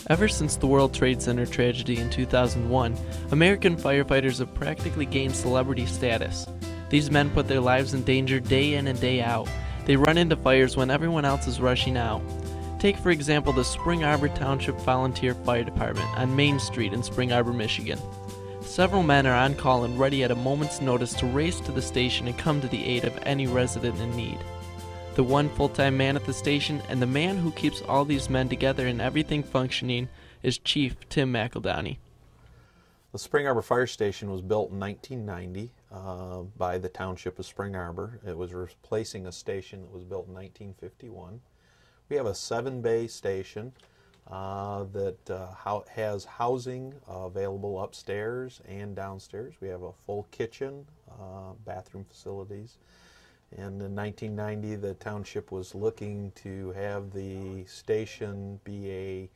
Ever since the World Trade Center tragedy in 2001, American firefighters have practically gained celebrity status. These men put their lives in danger day in and day out. They run into fires when everyone else is rushing out. Take, for example, the Spring Arbor Township Volunteer Fire Department on Main Street in Spring Arbor, Michigan. Several men are on call and ready at a moment's notice to race to the station and come to the aid of any resident in need. The one full-time man at the station and the man who keeps all these men together and everything functioning is Chief Tim McEldowney. The Spring Arbor Fire Station was built in 1990 by the Township of Spring Arbor. It was replacing a station that was built in 1951. We have a 7-bay station that has housing available upstairs and downstairs. We have a full kitchen, bathroom facilities. And in 1990, the township was looking to have the station be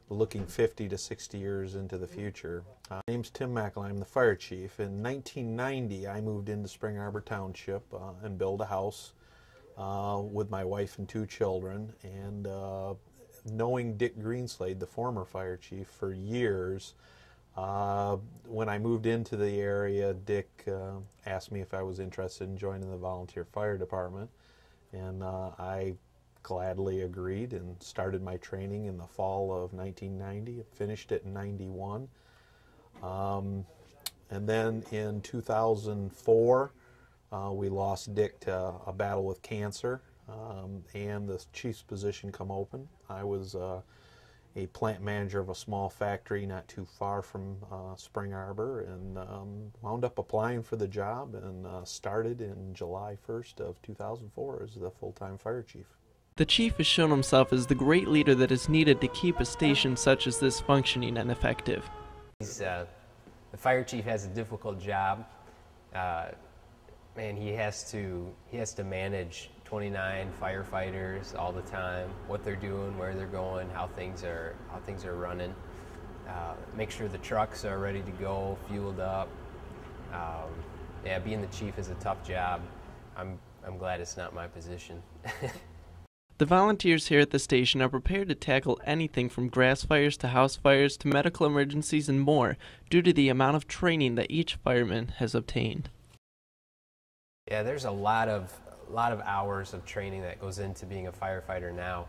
looking 50 to 60 years into the future. My name's Tim McEldowney. I'm the fire chief. In 1990, I moved into Spring Arbor Township and built a house with my wife and 2 children. And knowing Dick Greenslade, the former fire chief, for years, when I moved into the area, Dick asked me if I was interested in joining the volunteer fire department, and I gladly agreed and started my training in the fall of 1990. Finished it in 91. And then in 2004, we lost Dick to a battle with cancer, and the chief's position come open. I was a plant manager of a small factory not too far from Spring Arbor, and wound up applying for the job and started in July 1st of 2004 as the full-time fire chief. The chief has shown himself as the great leader that is needed to keep a station such as this functioning and effective. The fire chief has a difficult job. Man, he has to manage 29 firefighters all the time, what they're doing, where they're going, how things are running. Make sure the trucks are ready to go, fueled up. Yeah, being the chief is a tough job. I'm glad it's not my position. The volunteers here at the station are prepared to tackle anything from grass fires to house fires to medical emergencies and more due to the amount of training that each fireman has obtained. Yeah, there's a lot of hours of training that goes into being a firefighter now.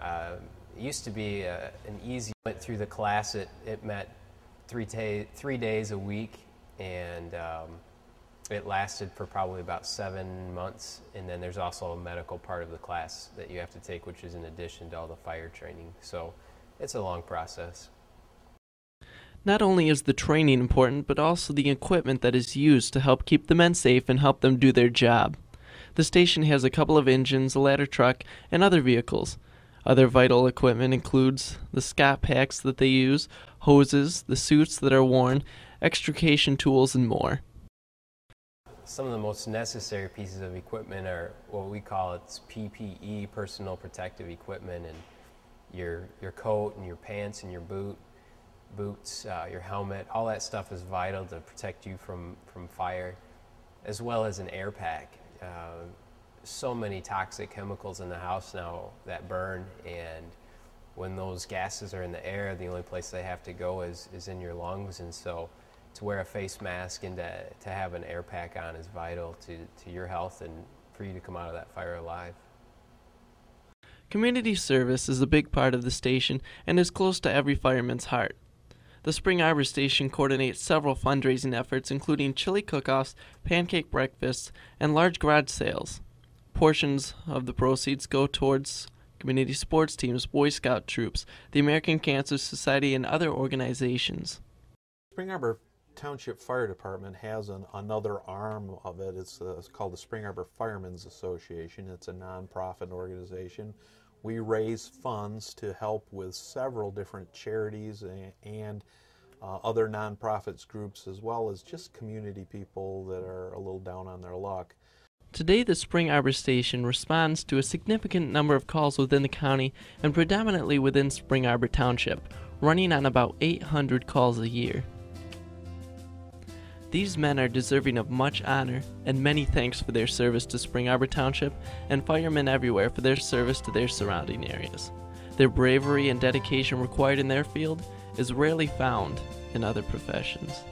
It used to be an easy, went through the class, it met 3 days a week, and it lasted for probably about 7 months, and then there's also a medical part of the class that you have to take, which is in addition to all the fire training. So it's a long process. Not only is the training important, but also the equipment that is used to help keep the men safe and help them do their job. The station has a couple of engines, a ladder truck, and other vehicles. Other vital equipment includes the Scott packs that they use, hoses, the suits that are worn, extrication tools, and more. Some of the most necessary pieces of equipment are what we call it's PPE, personal protective equipment, and your coat and your pants and your boots, your helmet. All that stuff is vital to protect you from fire, as well as an air pack. So many toxic chemicals in the house now that burn, and when those gases are in the air, the only place they have to go is in your lungs, and so to wear a face mask and to have an air pack on is vital to your health and for you to come out of that fire alive. Community service is a big part of the station and is close to every fireman's heart. The Spring Arbor Station coordinates several fundraising efforts, including chili cook-offs, pancake breakfasts, and large garage sales. Portions of the proceeds go towards community sports teams, Boy Scout troops, the American Cancer Society, and other organizations. Spring Arbor Township Fire Department has another arm of it. It's called the Spring Arbor Firemen's Association. It's a nonprofit organization. We raise funds to help with several different charities and other nonprofits groups, as well as just community people that are a little down on their luck. Today, the Spring Arbor Station responds to a significant number of calls within the county and predominantly within Spring Arbor Township, running on about 800 calls a year. These men are deserving of much honor and many thanks for their service to Spring Arbor Township and firemen everywhere for their service to their surrounding areas. Their bravery and dedication required in their field is rarely found in other professions.